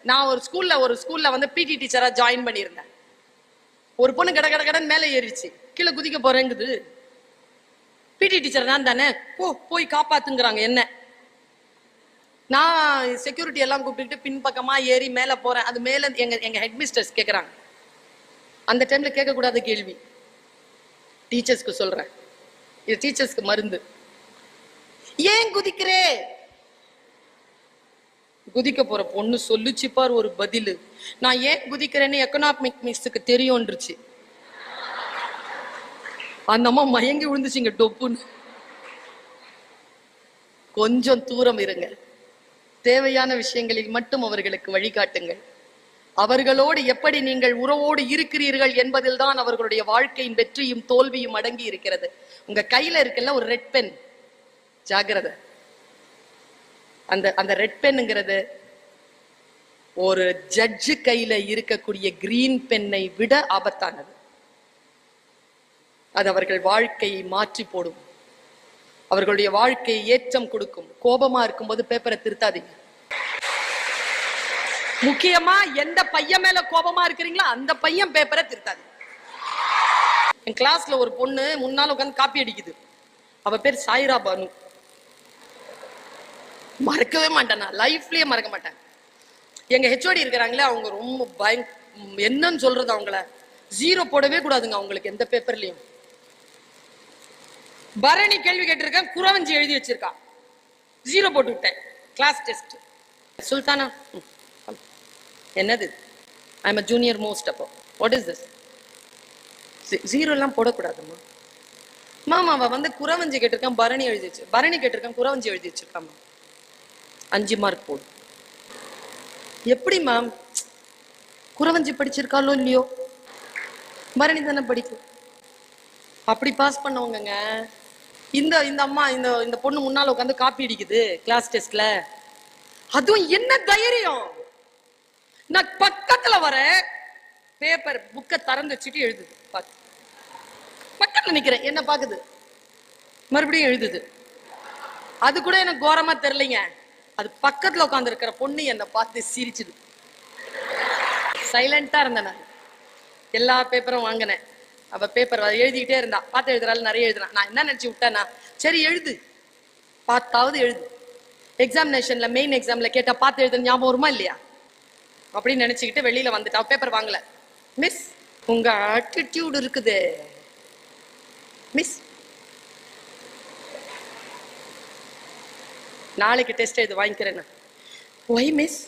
நான் ஒரு ஸ்கூல்ல வந்து பிடி டீச்சரா ஜாயின் பண்ணியிருந்தேன். ஒரு பொண்ணு கட கட கடன் மேலே ஏறிடுச்சு, கீழே குதிக்க போறேங்குது. பிடி டீச்சர் நான் தானே, போய் காப்பாத்துங்கிறாங்க என்ன. நான் செக்யூரிட்டி எல்லாம் கூப்பிட்டு பின்பக்கமா ஏறி மேல போறேன். அது மேல எங்க ஹெட் மிஸ்டர்ஸ் கேக்குறாங்க. அந்த டைம்ல கேட்க கூடாத கேள்வி டீச்சர்ஸ்க்கு சொல்றேன், இது டீச்சர்ஸ்க்கு மருந்து. ஏன் குதிக்கிறே? குதிக்க போற பொண்ணு சொல்லுச்சு பார் ஒரு பதிலு, நான் ஏன் குதிக்கிறேன்னு எக்கனாமிக் மிஸ்ஸுக்கு தெரியும்ன்றுச்சு. அந்த அம்மா மயங்கி விழுந்துச்சுங்க டொப்புன்னு. கொஞ்சம் தூரம் இருங்க, தேவையான விஷயங்களில் மட்டும் அவர்களுக்கு வழிகாட்டுங்கள். அவர்களோடு எப்படி நீங்கள் உறவோடு இருக்கிறீர்கள் என்பதில் தான் அவர்களுடைய வாழ்க்கையின் வெற்றியும் தோல்வியும் அடங்கி இருக்கிறது. உங்க கையில இருக்குல்ல ஒரு ரெட் பென், ஜாகிரதை. அந்த ரெட் பென்ங்கிறது ஒரு ஜட்ஜு கையில இருக்கக்கூடிய கிரீன் பென்னை விட ஆபத்தானது. அது அவர்கள் வாழ்க்கையை மாற்றி போடும், அவர்களுடைய வாழ்க்கையை ஏற்றம் கொடுக்கும். கோபமா இருக்கும்போது பேப்பரை திருத்தாதீங்க. முக்கியமா எந்த பையன் மேல கோபமா இருக்கிறீங்களோ அந்த பையன் பேப்பரை திருத்தாதீங்க. என் கிளாஸ்ல ஒரு பொண்ணு முன்னால உட்காந்து காப்பி அடிக்குது. அவ பேர் சாயிரா பானு. மறக்கவே மாட்டேன், நான் லைஃப்லயே மறக்க மாட்டேன். எங்க ஹெச்ஓடி இருக்கிறாங்களே, அவங்க ரொம்ப என்னன்னு சொல்றது, அவங்கள ஜீரோ போடவே கூடாதுங்க அவங்களுக்கு எந்த பேப்பர்லயும். பரணி கேள்வி கேட்டிருக்கேன், குறவஞ்சி எழுதி வச்சிருக்கா, ஜீரோ போட்டு விட்டேன் கிளாஸ் டெஸ்ட். சுல்தானா, என்னது? I am a junior most. அப்போ வாட் இஸ் திஸ்? ஜீரோ எல்லாம் போடக்கூடாதுமா. மாமா அவ வந்து குறவஞ்சி கேட்டிருக்கேன், பரணி எழுதி வச்சு, பரணி கேட்டிருக்கேன், குறவஞ்சி எழுதி வச்சிருக்காமா, 5 மார்க் போடு. எப்படி மேம்? குறவஞ்சி படிச்சிருக்காலோ இல்லையோ, பரணி தானே படிக்கும். அப்படி பாஸ் பண்ணவங்க. இந்த அம்மா இந்த பொண்ணு முன்னால உட்காந்து காப்பி அடிக்குது கிளாஸ் டெஸ்ட்ல. அதுவும் என்ன தைரியம்! நான் பக்கத்துல வர பேப்பர் புக்கை திறந்து வச்சுட்டு எழுதுது. பார்த்து பக்கத்துல நிக்கிறேன், என்ன பாக்குது, மறுபடியும் எழுதுது. அது கூட எனக்கு கோரமா தெரியலைங்க, அது பக்கத்துல உட்கார்ந்து இருக்கிற பொண்ணு என்னை பார்த்து சிரிச்சுது. சைலண்டா இருந்தேன் நான். எல்லா பேப்பரும் வாங்கினேன். அவ பேப்பர் எழுதிக்கிட்டே இருந்தா, பார்த்து எழுதுறாள், நிறைய எழுதுனா. நான் என்ன நினைச்சு விட்டேன்னா, சரி எழுது, பார்த்தாவது எழுது. எக்ஸாமினேஷன்ல மெயின் எக்ஸாம்ல கேட்டா பார்த்து எழுதுன்னு ஞாபகம் வருமா இல்லையா அப்படின்னு நினைச்சுக்கிட்டு வெளியில வந்துட்டா. பேப்பர் வாங்கல. மிஸ், உங்க ஆட்டிடியூட் இருக்குது மிஸ், நாளைக்கு டெஸ்ட் எழுது வாங்கிக்கிறேன். Why miss?